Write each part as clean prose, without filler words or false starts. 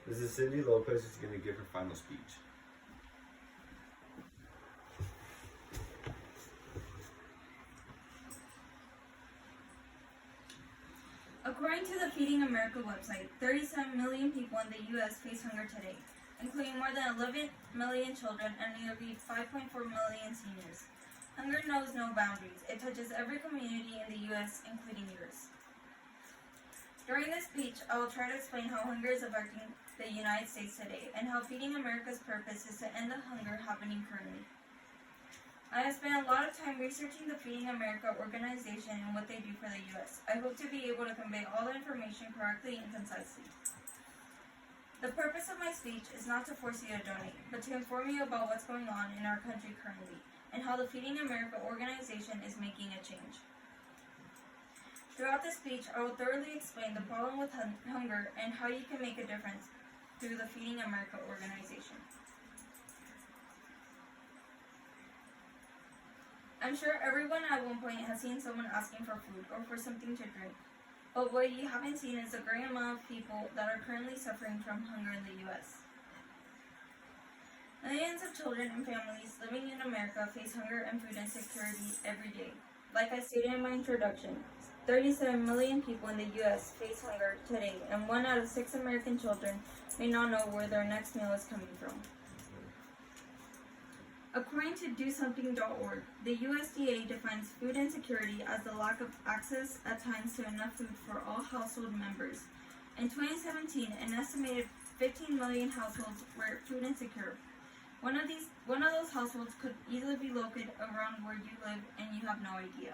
This is Cindy Lopez who's going to give her final speech. According to the Feeding America website, 37 million people in the U.S. face hunger today, including more than 11 million children and nearly 5.4 million seniors. Hunger knows no boundaries. It touches every community in the U.S., including yours. During this speech, I will try to explain how hunger is affecting the United States today and how Feeding America's purpose is to end the hunger happening currently. I have spent a lot of time researching the Feeding America organization and what they do for the U.S. I hope to be able to convey all the information correctly and concisely. The purpose of my speech is not to force you to donate, but to inform you about what's going on in our country currently and how the Feeding America organization is making a change. Throughout this speech, I will thoroughly explain the problem with hunger and how you can make a difference through the Feeding America organization. I'm sure everyone at one point has seen someone asking for food or for something to drink, but what you haven't seen is the great amount of people that are currently suffering from hunger in the U.S. Millions of children and families living in America face hunger and food insecurity every day. Like I stated in my introduction, 37 million people in the U.S. face hunger today, and 1 out of 6 American children may not know where their next meal is coming from. According to DoSomething.org, the USDA defines food insecurity as the lack of access at times to enough food for all household members. In 2017, an estimated 15 million households were food insecure. One of those households could easily be located around where you live and you have no idea.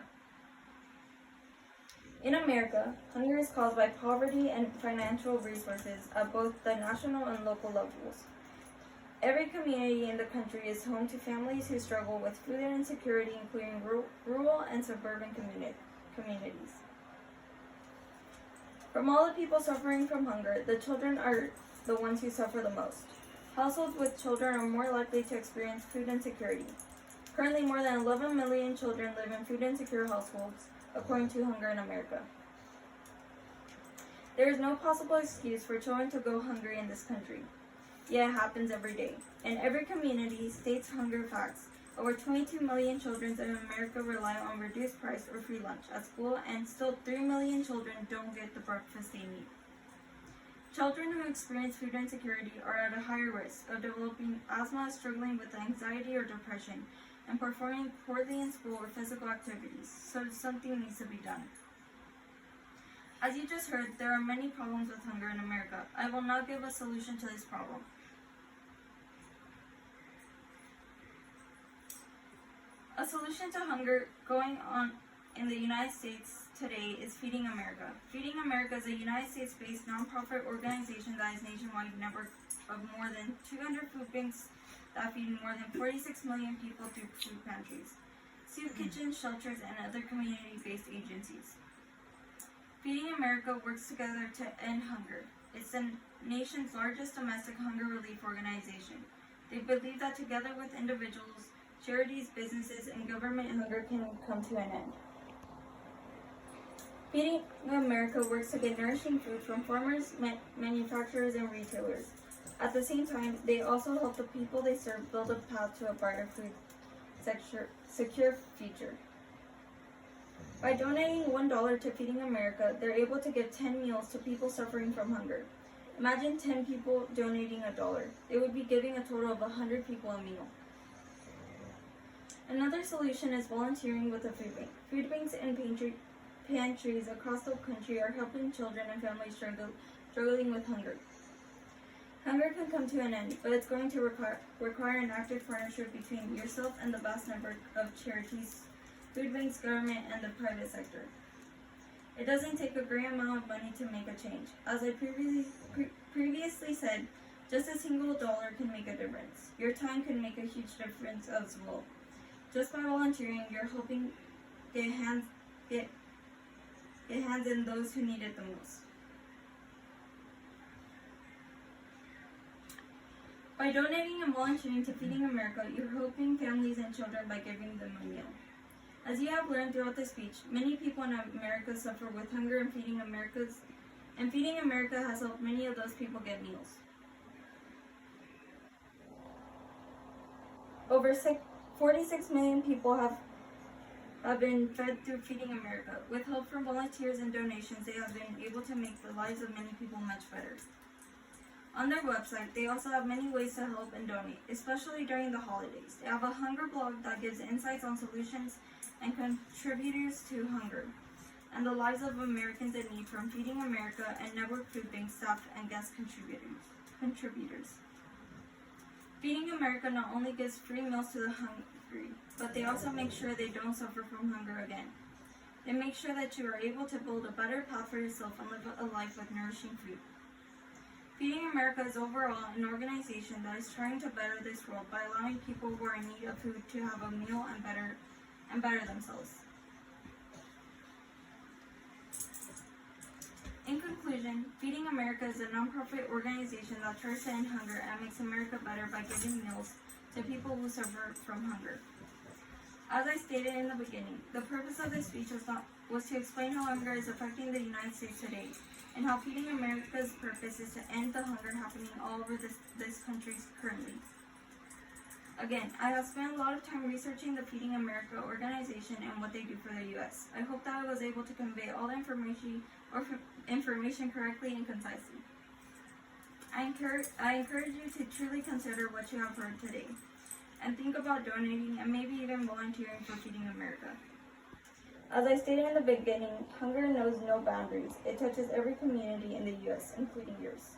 In America, hunger is caused by poverty and financial resources at both the national and local levels. Every community in the country is home to families who struggle with food insecurity, including rural and suburban communities. From all the people suffering from hunger, the children are the ones who suffer the most. Households with children are more likely to experience food insecurity. Currently, more than 11 million children live in food insecure households, according to Hunger in America. There is no possible excuse for children to go hungry in this country. Yet it happens every day. In every community states hunger facts. Over 22 million children in America rely on reduced price or free lunch at school, and still 3 million children don't get the breakfast they need. Children who experience food insecurity are at a higher risk of developing asthma, struggling with anxiety or depression, and performing poorly in school or physical activities, so something needs to be done. As you just heard, there are many problems with hunger in America. I will now give a solution to this problem. A solution to hunger going on in the United States today is Feeding America. Feeding America is a United States-based nonprofit organization that is a nationwide network of more than 200 food banks that feed more than 46 million people through food pantries, soup kitchens, shelters, and other community-based agencies. Feeding America works together to end hunger. It's the nation's largest domestic hunger relief organization. They believe that together with individuals, charities, businesses, and government, hunger can come to an end. Feeding America works to get nourishing food from farmers, manufacturers, and retailers. At the same time, they also help the people they serve build a path to a brighter food secure future. By donating $1 to Feeding America, they're able to give 10 meals to people suffering from hunger. Imagine 10 people donating $1. They would be giving a total of 100 people a meal. Another solution is volunteering with a food bank. Food banks and pantries across the country are helping children and families struggling with hunger. Hunger can come to an end, but it's going to require an active partnership between yourself and the vast network of charities, food banks, government, and the private sector. It doesn't take a great amount of money to make a change. As I previously said, just a single dollar can make a difference. Your time can make a huge difference as well. Just by volunteering, you're helping get hands in those who need it the most. By donating and volunteering to Feeding America, you're helping families and children by giving them a meal. As you have learned throughout this speech, many people in America suffer with hunger, and Feeding America has helped many of those people get meals. 46 million people have been fed through Feeding America. With help from volunteers and donations, they have been able to make the lives of many people much better. On their website, they also have many ways to help and donate, especially during the holidays. They have a hunger blog that gives insights on solutions and contributors to hunger and the lives of Americans in need from Feeding America and Network Food Bank staff and guest contributors. Feeding America not only gives free meals to the hungry, but they also make sure they don't suffer from hunger again. They make sure that you are able to build a better path for yourself and live a life with nourishing food. Feeding America is overall an organization that is trying to better this world by allowing people who are in need of food to have a meal and better themselves. In conclusion, Feeding America is a nonprofit organization that tries to end hunger and makes America better by giving meals to people who suffer from hunger. As I stated in the beginning, the purpose of this speech was to explain how hunger is affecting the United States today, and how Feeding America's purpose is to end the hunger happening all over this country currently. Again, I have spent a lot of time researching the Feeding America organization and what they do for the U.S. I hope that I was able to convey all the information correctly and concisely. I encourage you to truly consider what you have heard today, and think about donating and maybe even volunteering for Feeding America. As I stated in the beginning, hunger knows no boundaries. It touches every community in the U.S., including yours.